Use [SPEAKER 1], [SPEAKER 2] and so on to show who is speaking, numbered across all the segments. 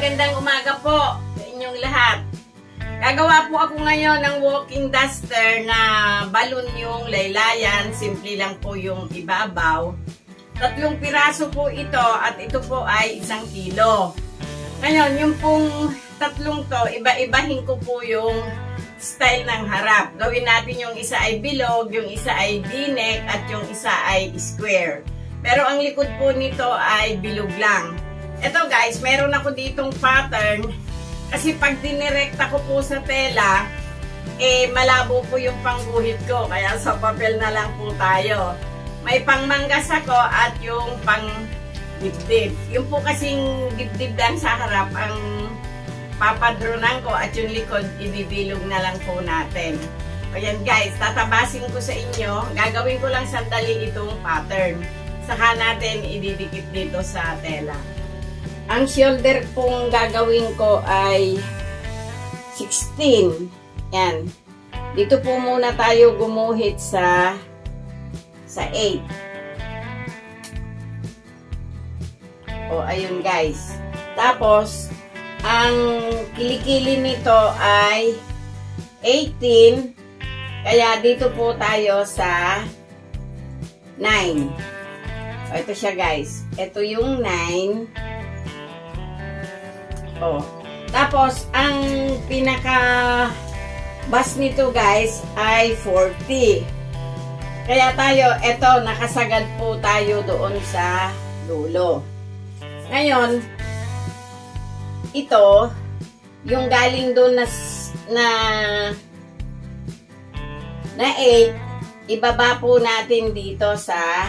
[SPEAKER 1] magandang umaga po sa inyong lahat. Gagawa po ako ngayon ng walking duster na balon yung laylayan. Simple lang po yung ibabaw. 3 piraso po ito at ito po ay 1 kilo. Ngayon, yung pong 3 to, iba-ibahin ko po yung style ng harap. Gawin natin yung isa ay bilog, yung isa ay D-neck at yung isa ay square. Pero ang likod po nito ay bilog lang. Ito guys, meron ako ditong pattern kasi pag dinirekta ko po sa tela, malabo po yung pangguhit ko. Kaya sa papel na lang po tayo. May pangmanggas ako at yung pang dibdib. Yung po kasing dibdib lang sa harap ang papadronan ko at yung likod ibibilog na lang po natin. Ayan guys, tatabasin ko sa inyo. Gagawin ko lang sandali itong pattern. Saka natin ididikit dito sa tela. Ang shoulder pong gagawin ko ay 16. Yan. Dito po muna tayo gumuhit sa 8. O, ayun guys. Tapos, ang kilikili nito ay 18. Kaya dito po tayo sa 9. O, ito siya guys. Ito yung 9. Oh. Tapos, ang pinaka-bas nito guys ay 40. Kaya tayo, eto, nakasagad po tayo doon sa dulo. Ngayon, ito, yung galing doon na 8, ibaba po natin dito sa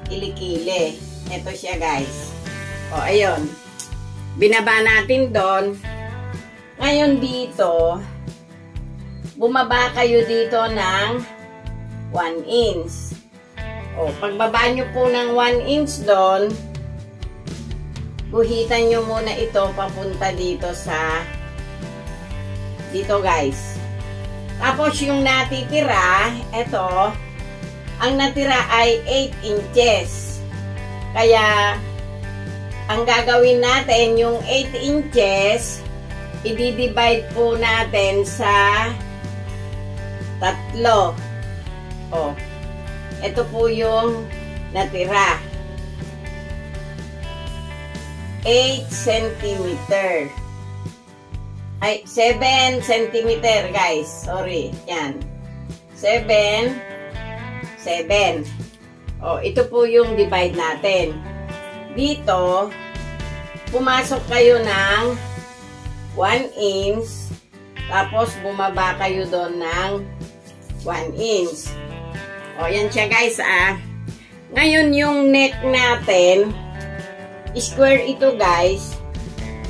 [SPEAKER 1] kilikili. Ito siya guys. O, ayun. Binaba natin doon. Ngayon dito, bumaba kayo dito ng 1 inch. O, pagbaba nyo po ng 1 inch doon, guhitan nyo muna ito papunta dito sa dito guys. Tapos yung natitira, ito, ang natira ay 8 inches. Kaya, ang gagawin natin, yung 8 inches, i-divide po natin sa 3. O, ito po yung natira. 8 centimeter. Ay, 7 centimeter, guys. Sorry. Yan. 7. O, ito po yung divide natin. Dito, pumasok kayo ng 1 inch, tapos bumaba kayo doon ng 1 inch. O, yan siya guys Ngayon, yung neck natin, square ito guys.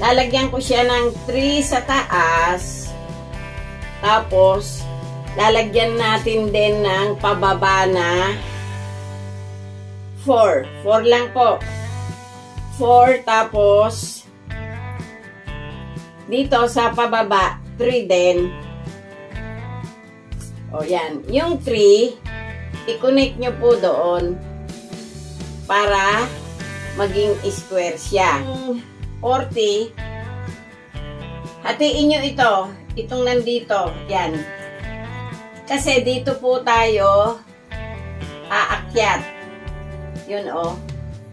[SPEAKER 1] Lalagyan ko siya ng 3 sa taas. Tapos, lalagyan natin din ng pababa na 4. 4 lang po. 4, tapos dito sa pababa 3 din. O yan, yung 3 i-connect nyo po doon para maging square siya. 40, hatiin nyo ito, itong nandito, yan, kasi dito po tayo aakyat. Yun o,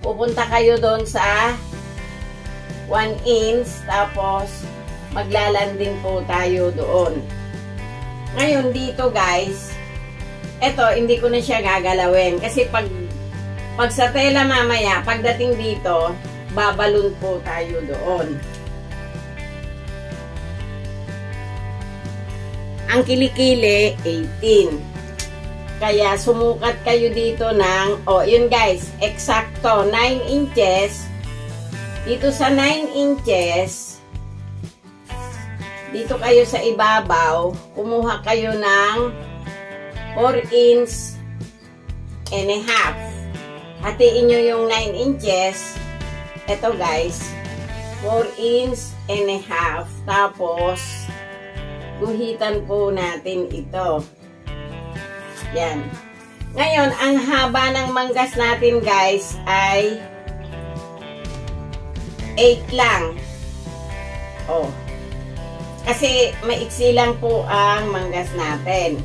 [SPEAKER 1] pupunta kayo doon sa 1 inch, tapos maglalanding po tayo doon. Ngayon dito guys, eto hindi ko na siya gagalawin kasi pag sa tela mamaya, pagdating dito, babalon po tayo doon. Ang kilikili 18. Kaya sumukat kayo dito ng, yun guys, eksakto 9 inches. Dito sa 9 inches, dito kayo sa ibabaw, kumuha kayo ng 4 inch and a half. Hatiin nyo yung 9 inches. Ito guys, 4 inch and a half. Tapos, guhitan po natin ito. Yan. Ngayon, ang haba ng manggas natin guys ay 8 lang. Oh. Kasi maiksi lang po ang manggas natin.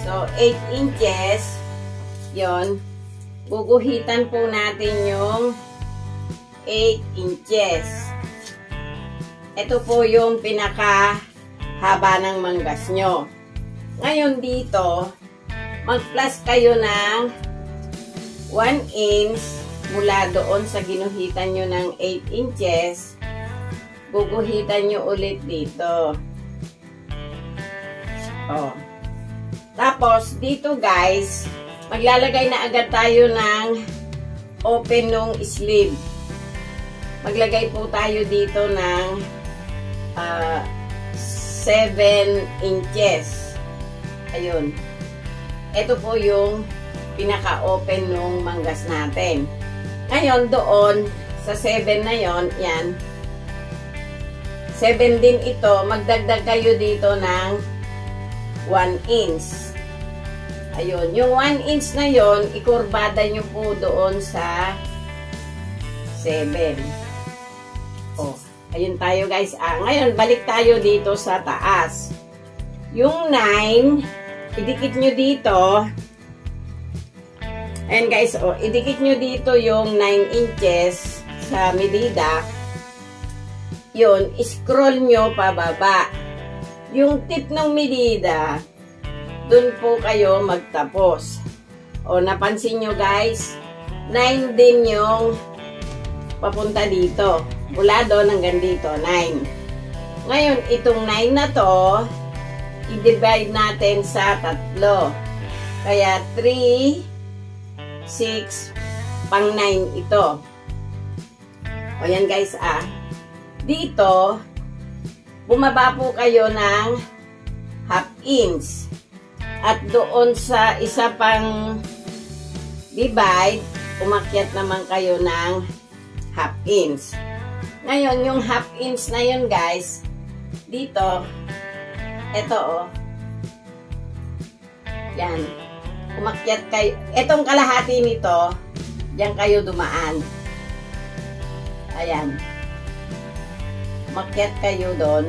[SPEAKER 1] So, 8 inches. Yon. Guguhitan po natin yung 8 inches. Ito po yung pinaka-haba ng manggas nyo. Ngayon dito, mag-plus kayo ng 1 inch mula doon sa ginuhitan nyo ng 8 inches. Guguhitan nyo ulit dito. Oh. Tapos, dito guys, maglalagay na agad tayo ng open nung sleeve. Maglagay po tayo dito ng 7 inches. Ayun. Ito po yung pinaka-open nung manggas natin. Ngayon, doon, sa 7 na yon, yan. 7 din ito. Magdagdag kayo dito ng 1 inch. Ayun. Yung 1 inch na yon, ikurbada nyo po doon sa 7. Oh. Ayun tayo guys. Ngayon, balik tayo dito sa taas. Yung 9, idikit nyo dito. Ayan guys, oh, idikit nyo dito yung 9 inches sa medida. Yun, scroll nyo pababa. Yung tip ng medida, dun po kayo magtapos. O, napansin nyo guys, 9 din yung papunta dito. Mula doon hanggang dito, 9. Ngayon, itong 9 na to, i-divide natin sa 3. Kaya 3, 6, pang 9 ito. O yan guys, dito, bumaba po kayo ng half inch. At doon sa isa pang divide, umakyat naman kayo ng half inch. Ngayon, yung half inch na yun guys, dito, ito oh, yan, umakyat kayo, etong kalahati nito, diyan kayo dumaan. Ayan. Umakyat kayo doon.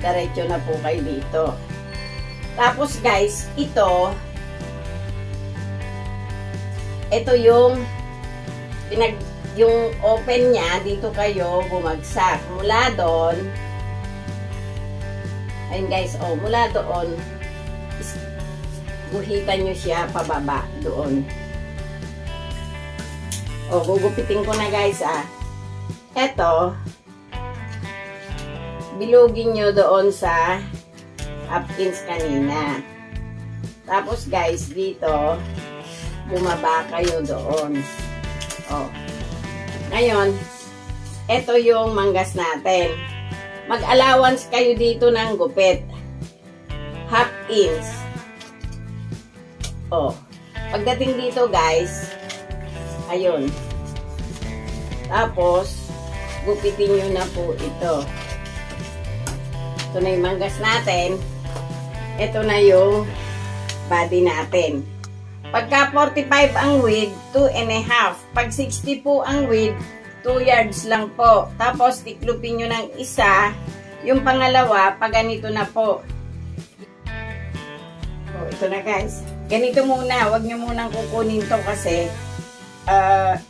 [SPEAKER 1] Diretso na po kayo dito. Tapos guys, ito yung yung open niya, dito kayo bumagsak. Mula doon, ayun guys, oh, mula doon, guhitan nyo siya pababa doon. O, gugupitin ko na guys, Eto, bilugin nyo doon sa half inch kanina. Tapos guys, dito, bumaba kayo doon. O, ngayon, eto yung manggas natin. Mag-allowance kayo dito ng gupit. Half inch. O, pagdating dito guys, ayun. Tapos, gupitin nyo na po ito. Ito na yung manggas natin. Ito na yung body natin. Pagka 45 ang width, 2.5. Pag 60 po ang width, 2 yards lang po. Tapos, tiklupin nyo ng isa. Yung pangalawa, pag ganito na po. O, ito na guys. Ganito muna. Huwag nyo munang kukunin to kasi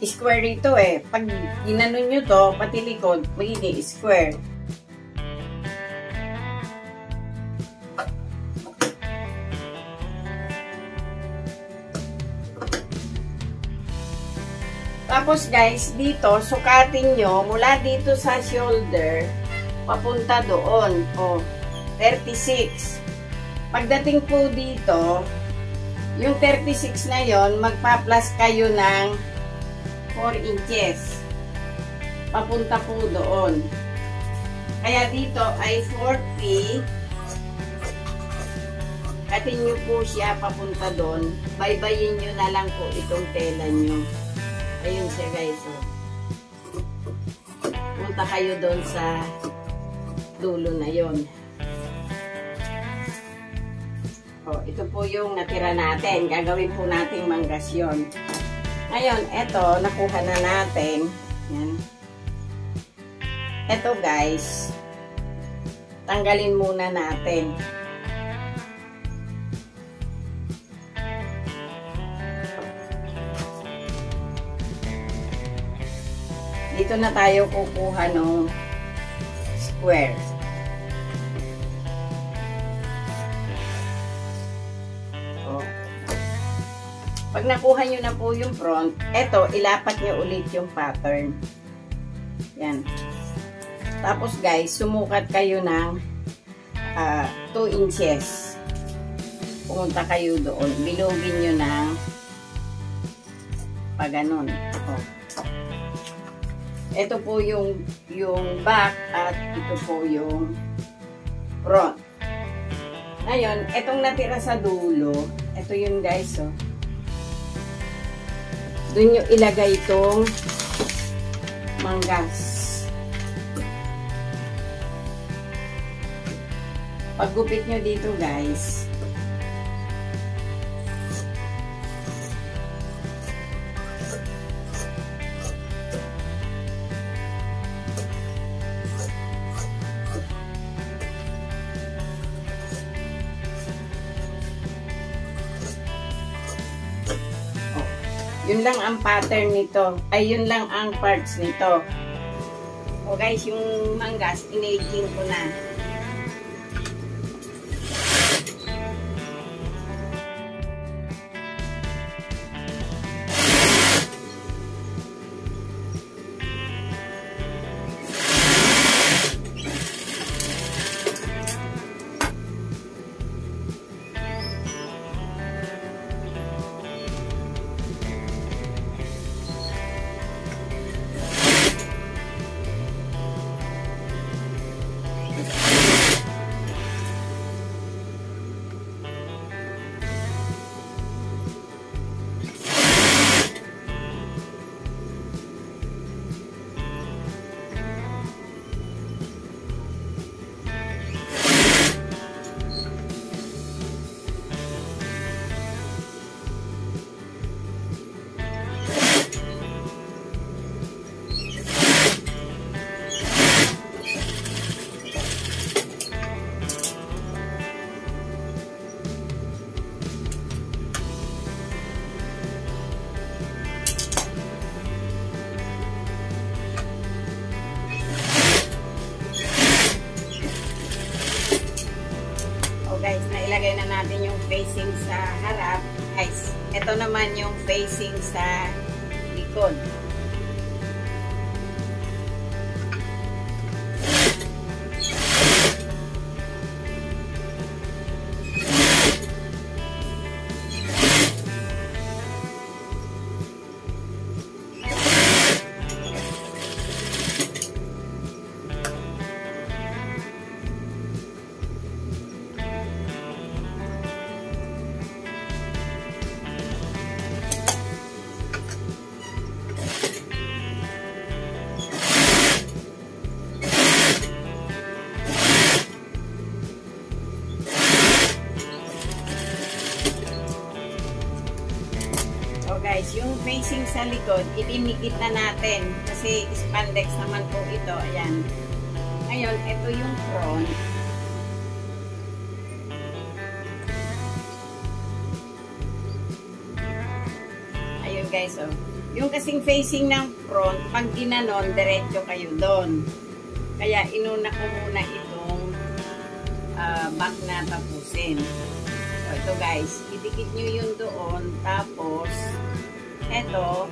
[SPEAKER 1] square ito eh. Pag ginanon nyo to, pati likod, magiging square. Tapos guys, dito, sukatin nyo, mula dito sa shoulder, papunta doon. O, 36. Pagdating po dito, yung 36 na yon, magpa-plus kayo ng 4 inches. Papunta po doon. Kaya dito ay 40. Katin nyo po siya papunta doon. Baybayin nyo na lang po itong tela nyo. Ayun siya guys. Punta kayo doon sa dulo na yon. Oh, ito po yung natira natin. Gagawin po nating manggas yun. Ngayon, eto, nakuha na natin. Yan. Eto guys, tanggalin muna natin. Dito na tayo kukuha ng square. Oh. Pag nakuha nyo na po yung front, eto, ilapat nyo ulit yung pattern. Yan. Tapos guys, sumukat kayo ng 2 inches. Pumunta kayo doon. Bilogin nyo ng pag ganun. Oh. Ito po yung back at ito po yung front. Ngayon, itong natira sa dulo, ito yun guys, oh. Doon nyo ilagay itong manggas. Paggupit nyo dito guys, yun lang ang pattern nito. Ay, yun lang ang parts nito. O guys, yung manggas, inaging ko na. Guys, nailagay na natin yung facing sa harap. Guys, ito naman yung facing sa likod. Guys, yung facing sa likod, idimikit na natin kasi spandex naman po ito. Ayan. Ngayon, ito yung front. Ayun guys, oh. Yung kasing facing ng front, pag ginanon, diretso kayo doon. Kaya inuna ko muna itong back na tapusin. So, ito guys, idikit nyo yun doon, tapos eto,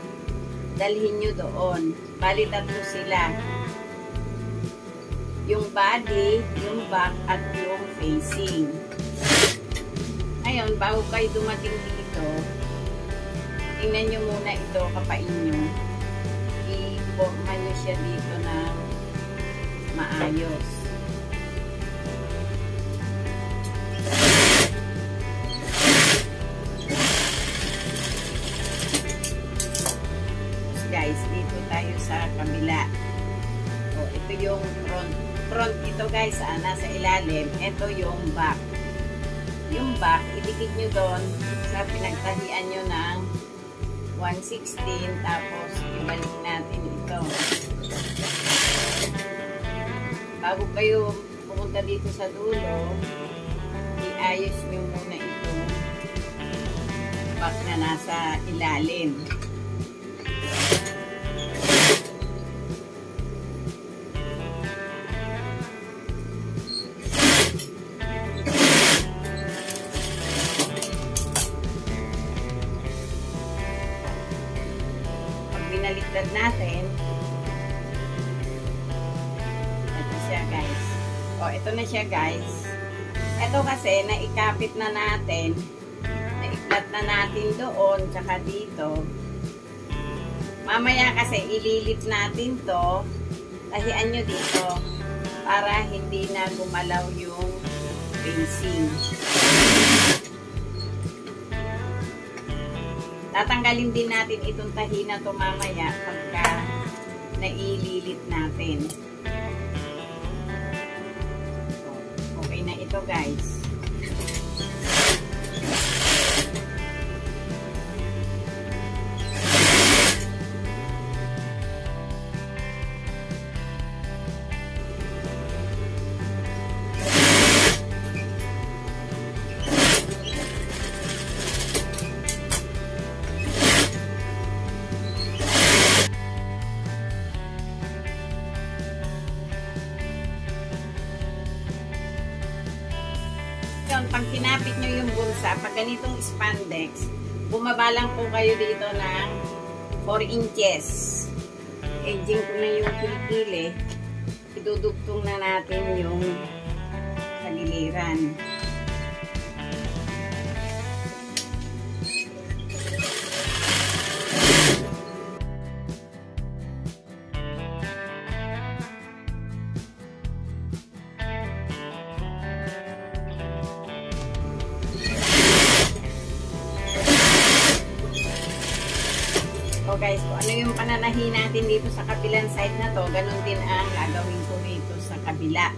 [SPEAKER 1] dalhin nyo doon. Bali, tatlo sila. Yung body, yung back, at yung facing. Ngayon, bago kayo dumating dito, tingnan nyo muna ito, kapain nyo. I-forma nyo siya dito ng maayos. Guys, dito tayo sa kabila. O, ito yung front ito guys, nasa ilalim. Ito yung back. Yung back, idikit nyo doon sa pinagtahian nyo ng 1/16, tapos ibalik natin ito. bago kayo pumunta dito sa dulo, iayos nyo muna itong back na nasa ilalim. Binaliktad natin, ito siya guys. O, ito na siya guys. Ito kasi naikapit na natin, naiklat na natin doon tsaka dito. Mamaya kasi ililip natin to, tahian nyo dito para hindi na gumalaw yung facing. Tatanggalin din natin itong tahi na to mamaya pagka naililit natin. So, okay na ito guys. Pag kinapit nyo yung bulsa, pag ganitong spandex, bumaba lang po kayo dito ng 4 inches. Edging ko na yung kilikili. Idudugtong na natin yung tagiliran. So guys, kung ano yung pananahi natin dito sa kabilang side na to, ganun din ang gagawin ko dito sa kabila.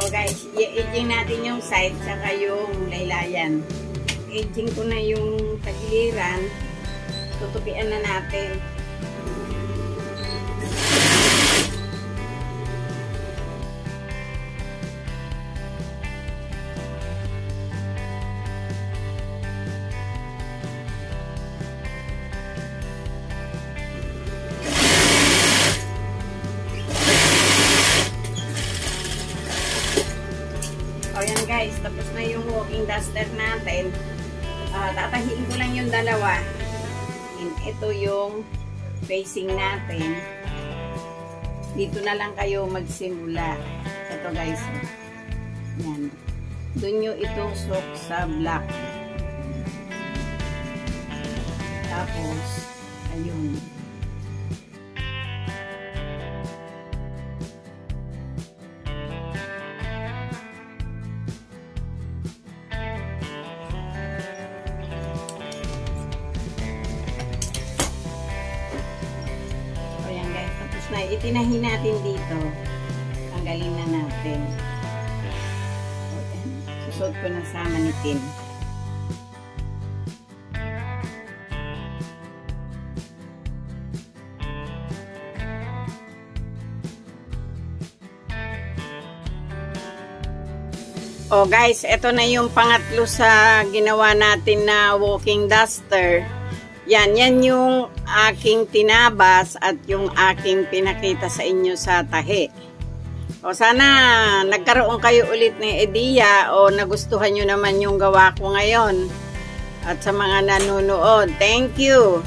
[SPEAKER 1] O guys, i-edging natin yung side saka yung laylayan. Edging ko na yung tagiliran. Tutupian na natin. O yan guys, tapos na yung walking duster natin. Tatahiin ko lang yung dalawa. And ito yung facing natin. Dito na lang kayo magsimula. Ito guys. Yan. Doon nyo itusok sa black. Tapos, ayun. Na itinahin natin dito, tanggalin na natin. Susot ko na sa manitin. Oh guys, ito na yung pangatlo sa ginawa natin na walking duster. Yan yung aking tinabas at yung aking pinakita sa inyo sa tahi. O sana nagkaroon kayo ulit ng ideya o nagustuhan nyo naman yung gawa ko ngayon. At sa mga nanonood, thank you!